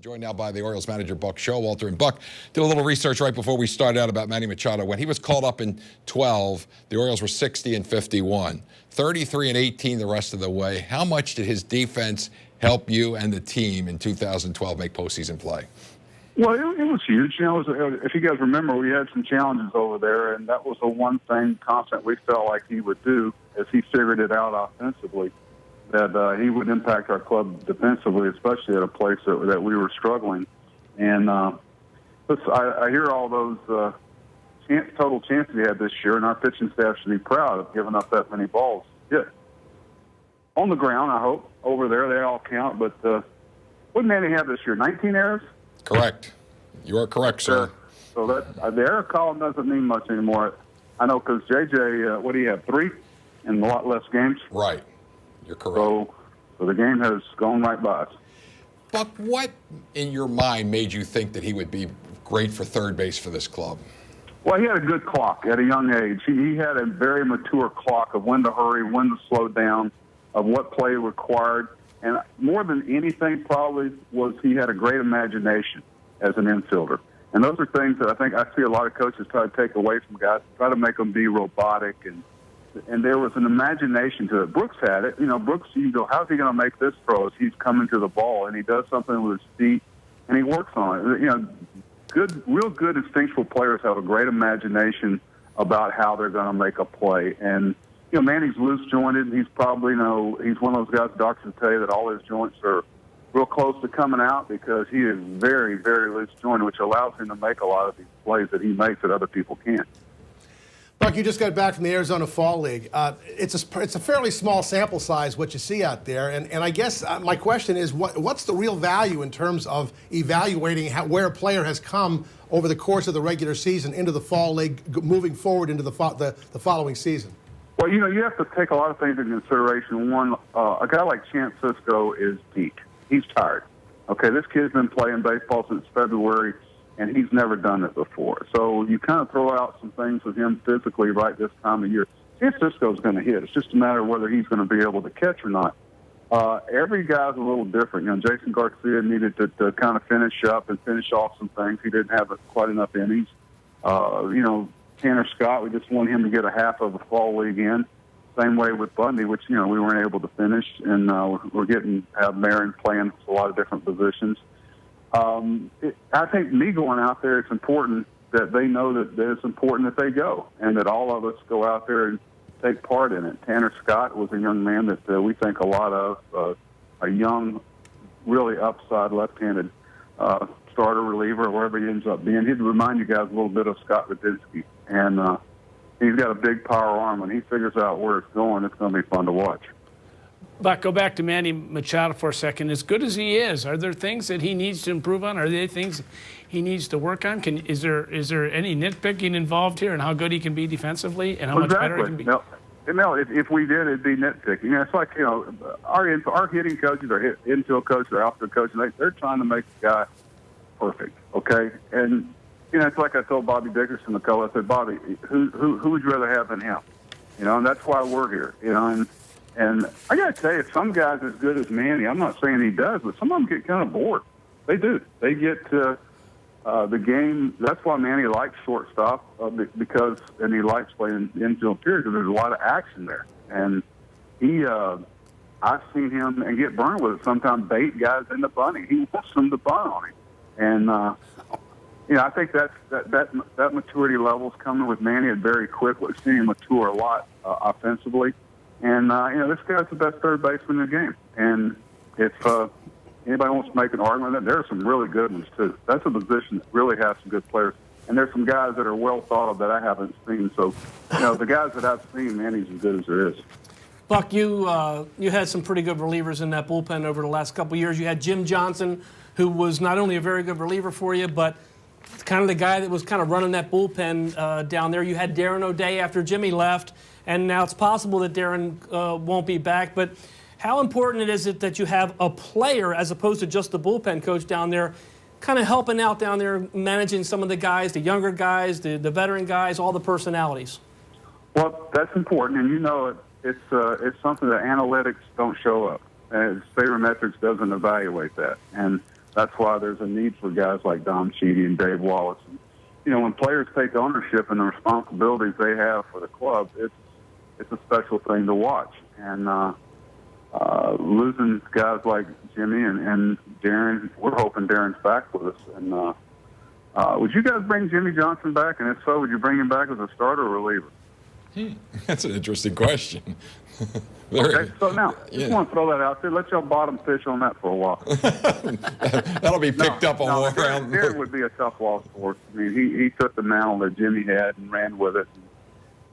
Joined now by the Orioles manager, Buck Showalter. And Buck did a little research right before we started out about Manny Machado. When he was called up in 12, the Orioles were 60-51, 33-18 the rest of the way. How much did his defense help you and the team in 2012 make postseason play? Well, it was huge. You know, if you guys remember, we had some challenges over there, and that was the one thing constant we felt like he would do as he figured it out offensively, that he would impact our club defensively, especially at a place that we were struggling. And I hear all those total chances he had this year, and our pitching staff should be proud of giving up that many balls. Yeah. On the ground, I hope. Over there, they all count. But what did Manny have this year? 19 errors? Correct. You are correct, sir. So that the error column doesn't mean much anymore. I know because JJ, what do you have, 3 in a lot less games? Right. You're correct. So the game has gone right by us. Buck, what in your mind made you think that he would be great for third base for this club? Well, he had a good clock at a young age. He had a very mature clock of when to hurry, when to slow down, of what play required. And more than anything probably was he had a great imagination as an infielder. And those are things that I think I see a lot of coaches try to take away from guys, try to make them be robotic. And there was an imagination to it. Brooks had it. You know, Brooks, you go, how's he going to make this throw as he's coming to the ball? And he does something with his feet, and he works on it. You know, real good instinctual players have a great imagination about how they're going to make a play. And, you know, Manny's loose-jointed. He's probably, he's one of those guys, doctors tell you that all his joints are real close to coming out because he is very, very loose-jointed, which allows him to make a lot of these plays that he makes that other people can't. Buck, you just got back from the Arizona Fall League. It's a fairly small sample size, what you see out there. And I guess my question is, what's the real value in terms of evaluating where a player has come over the course of the regular season into the Fall League, moving forward into the following season? Well, you know, you have to take a lot of things into consideration. One, a guy like Chance Sisco is beat. He's tired. Okay, this kid's been playing baseball since February, and he's never done it before. So you kind of throw out some things with him physically right this time of year. Chance Sisco's going to hit. It's just a matter of whether he's going to be able to catch or not. Every guy's a little different. You know, Jason Garcia needed to kind of finish up and finish off some things. He didn't have quite enough innings. You know, Tanner Scott, we just want him to get a half of the fall league in. Same way with Bundy, which, you know, we weren't able to finish. And we're have Marin playing a lot of different positions. I think me going out there, it's important that they know that it's important that they go and that all of us go out there and take part in it. Tanner Scott was a young man that we think a lot of, a young, really upside left-handed starter reliever or wherever he ends up being. He'd remind you guys a little bit of Scott Radinsky. And he's got a big power arm. When he figures out where it's going to be fun to watch. Buck, go back to Manny Machado for a second. As good as he is, are there things that he needs to improve on? Are there things he needs to work on? Is there any nitpicking involved here in how good he can be defensively and how much better he can be? No, if we did, it'd be nitpicking. You know, it's like, you know, our hitting coaches, our infield coaches, our outfield coaches, they're trying to make the guy perfect, okay? And, you know, it's like I told Bobby Dickerson, the coach, I said, Bobby, who would you rather have than him? You know, and that's why we're here, you know, and I got to tell you, some guys as good as Manny, I'm not saying he does, but some of them get kind of bored. They do. They get the game. That's why Manny likes shortstop because he likes playing infield period because there's a lot of action there. And I've seen him and get burned with it. Sometimes bait guys in the bunting. He wants them to bunt on him. And you know, I think that maturity level's coming with Manny very quick. We've seen him mature a lot offensively. And, you know, this guy's the best third baseman in the game. And if anybody wants to make an argument, that there are some really good ones, too. That's a position that really has some good players. And there's some guys that are well thought of that I haven't seen. So, you know, the guys that I've seen, Manny's as good as there is. Buck, you had some pretty good relievers in that bullpen over the last couple of years. You had Jim Johnson, who was not only a very good reliever for you, but kind of the guy that was kind of running that bullpen down there. You had Darren O'Day after Jimmy left. And now it's possible that Darren won't be back. But how important is it that you have a player as opposed to just the bullpen coach down there kind of helping out down there, managing some of the guys, the younger guys, the veteran guys, all the personalities? Well, that's important. And you know it's something that analytics don't show up. And sabermetrics doesn't evaluate that. And that's why there's a need for guys like Don Sheedy and Dave Wallace. And, when players take ownership and the responsibilities they have for the club, it's a special thing to watch. And losing guys like Jimmy and Darren, we're hoping Darren's back with us. And would you guys bring Jimmy Johnson back? And if so, would you bring him back as a starter or reliever? That's an interesting question. Okay, so now, just want to throw that out there. Let y'all bottom fish on that for a while. That'll be picked up on walk around. Darren would be a tough loss for us. I mean, he took the mantle that Jimmy had and ran with it. And,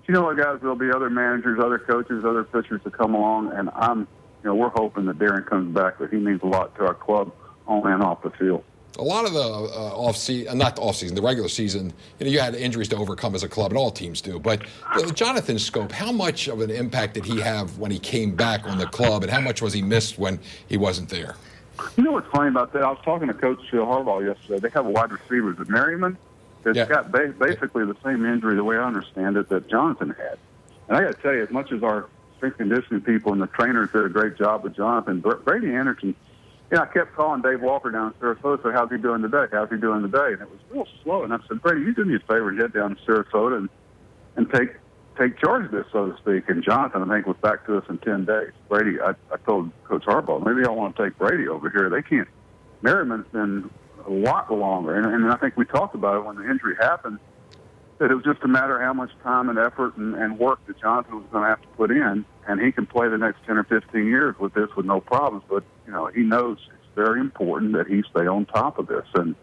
you know what, guys? There'll be other managers, other coaches, other pitchers to come along, and we're hoping that Darren comes back, but he means a lot to our club on and off the field. A lot of the off-season, not the off-season, the regular season, you had injuries to overcome as a club, and all teams do. But Jonathan Scope, how much of an impact did he have when he came back on the club, and how much was he missed when he wasn't there? You know what's funny about that? I was talking to Coach Phil Harbaugh yesterday. They have a wide receiver at Merriman that's got basically the same injury, the way I understand it, that Jonathan had. And I got to tell you, as much as our strength conditioning people and the trainers did a great job with Jonathan, Brady Anderson, I kept calling Dave Walker down in Sarasota, so how's he doing today? How's he doing today? And it was real slow. And I said, Brady, you do me a favor and head down to Sarasota and take charge of this, so to speak. And Jonathan, I think, was back to us in 10 days. Brady, I told Coach Harbaugh, maybe I want to take Brady over here. They can't. Merriman's been a lot longer. And I think we talked about it when the injury happened, that it was just a matter of how much time and effort and work that Jonathan was going to have to put in. And he can play the next 10 or 15 years with this with no problems. But, he knows it's very important that he stay on top of this. And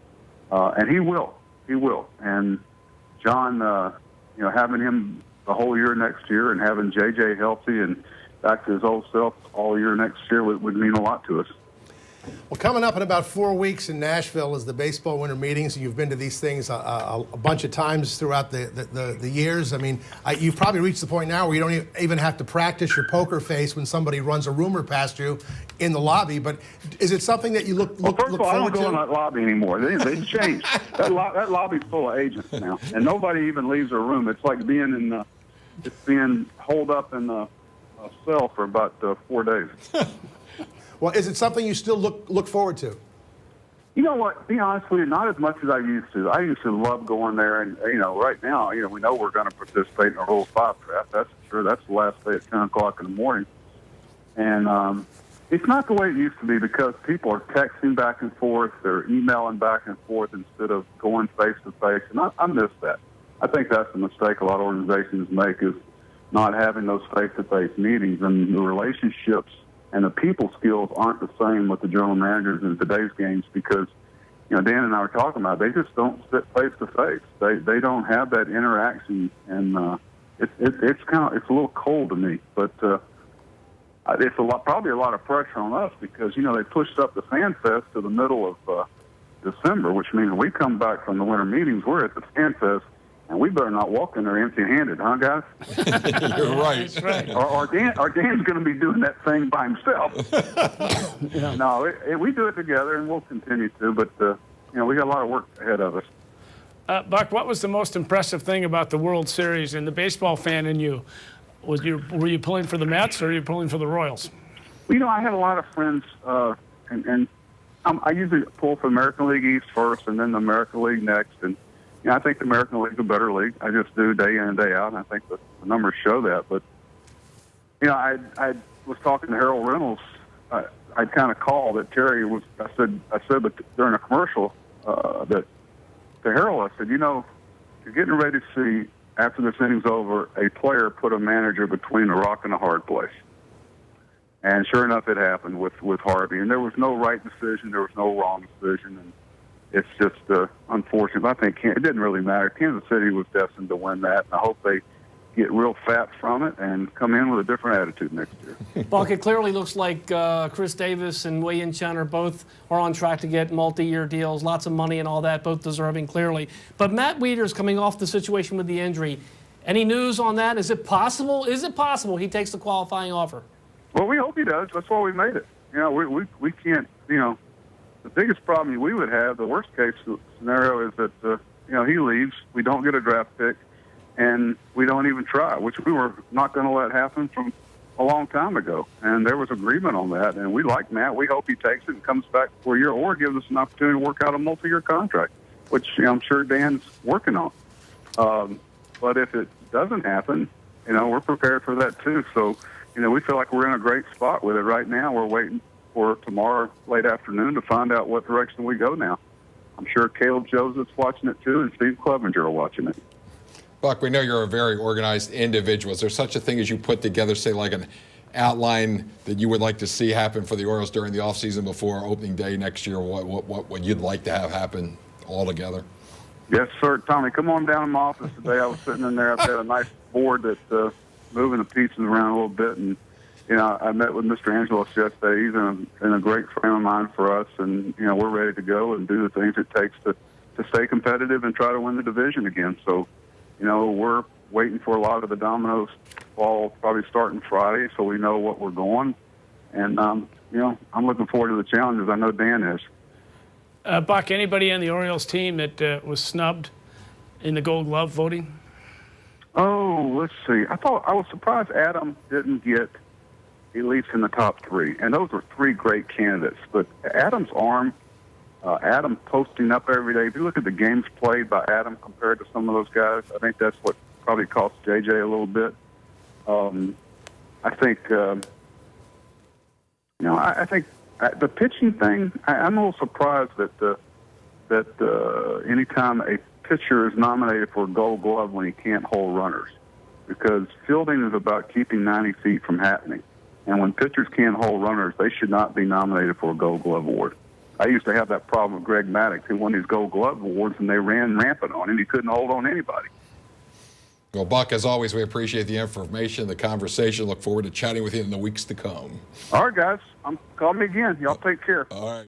he will. He will. And John, having him the whole year next year and having J.J. healthy and back to his old self all year next year would mean a lot to us. Well, coming up in about 4 weeks in Nashville is the baseball winter meetings. You've been to these things a bunch of times throughout the years. I mean, you've probably reached the point now where you don't even have to practice your poker face when somebody runs a rumor past you in the lobby. But is it something that you look first of all, I don't forward go in that lobby anymore. They've changed. that lobby's full of agents now, and nobody even leaves their room. It's like being holed up in a cell for about 4 days. Well, is it something you still look forward to? You know what? Be honest with you, not as much as I used to. I used to love going there, and right now, we know we're going to participate in a Rule 5 draft. That's for sure. That's the last day at 10 o'clock in the morning, and it's not the way it used to be because people are texting back and forth, they're emailing back and forth instead of going face to face, and I miss that. I think that's the mistake a lot of organizations make is not having those face to face meetings, and the relationships and the people skills aren't the same with the general managers in today's games because, Dan and I were talking about, they just don't sit face to face. They don't have that interaction, and it's a little cold to me. But it's probably a lot of pressure on us because they pushed up the Fan Fest to the middle of December, which means when we come back from the winter meetings, we're at the Fan Fest. And we better not walk in there empty-handed, huh, guys? You're right. That's right. Or Dan's going to be doing that thing by himself. Yeah. No, we do it together, and we'll continue to. But we got a lot of work ahead of us. Buck, what was the most impressive thing about the World Series and the baseball fan in you? Were you pulling for the Mets or were you pulling for the Royals? Well, I had a lot of friends, and I usually pull for the American League East first, and then the American League next, and I think the American League's a better league. I just do day in and day out, and I think the numbers show that. But, I was talking to Harold Reynolds. I kind of called that Terry was, I said during a commercial that to Harold, I said, you're getting ready to see, after this inning's over, a player put a manager between a rock and a hard place. And sure enough, it happened with Harvey. And there was no right decision. There was no wrong decision. And it's just unfortunate. I think it didn't really matter. Kansas City was destined to win that, and I hope they get real fat from it and come in with a different attitude next year. Buck, it clearly looks like Chris Davis and Wei Yin Chen are on track to get multi-year deals, lots of money and all that, both deserving clearly. But Matt Wieters coming off the situation with the injury, any news on that? Is it possible? He takes the qualifying offer? Well, we hope he does. That's why we made it. We can't, the biggest problem we would have, the worst case scenario is that, he leaves, we don't get a draft pick, and we don't even try, which we were not going to let happen from a long time ago, and there was agreement on that. And we like Matt. We hope he takes it and comes back for a year, or gives us an opportunity to work out a multi-year contract, which I'm sure Dan's working on. But if it doesn't happen, we're prepared for that too. So, we feel like we're in a great spot with it right now. We're waiting for tomorrow late afternoon to find out what direction we go now. I'm sure Caleb Joseph's watching it too, and Steve Clevenger are watching it. Buck, we know you're a very organized individual. Is there such a thing as you put together, say, like an outline that you would like to see happen for the Orioles during the offseason before opening day next year? What you'd like to have happen all together? Yes, sir. Tommy, come on down to my office today. I was sitting in there. I've got a nice board that's moving the pieces around a little bit. And, I met with Mr. Angelos yesterday. He's in a great frame of mind for us. And, we're ready to go and do the things it takes to stay competitive and try to win the division again. So, we're waiting for a lot of the dominoes to fall, probably starting Friday, so we know what we're going. And, I'm looking forward to the challenges. I know Dan is. Buck, anybody on the Orioles team that was snubbed in the Gold Glove voting? Oh, let's see. I was surprised Adam didn't get at least in the top three. And those were three great candidates. But Adam's arm, Adam posting up every day. If you look at the games played by Adam compared to some of those guys, I think that's what probably cost JJ a little bit. I think, I think the pitching thing, I'm a little surprised that anytime a pitcher is nominated for a Gold Glove when he can't hold runners, because fielding is about keeping 90 feet from happening. And when pitchers can't hold runners, they should not be nominated for a Gold Glove award. I used to have that problem with Greg Maddux, who won these Gold Glove awards, and they ran rampant on him. He couldn't hold on anybody. Well, Buck, as always, we appreciate the information, the conversation. Look forward to chatting with you in the weeks to come. All right, guys. Call me again. Y'all take care. All right.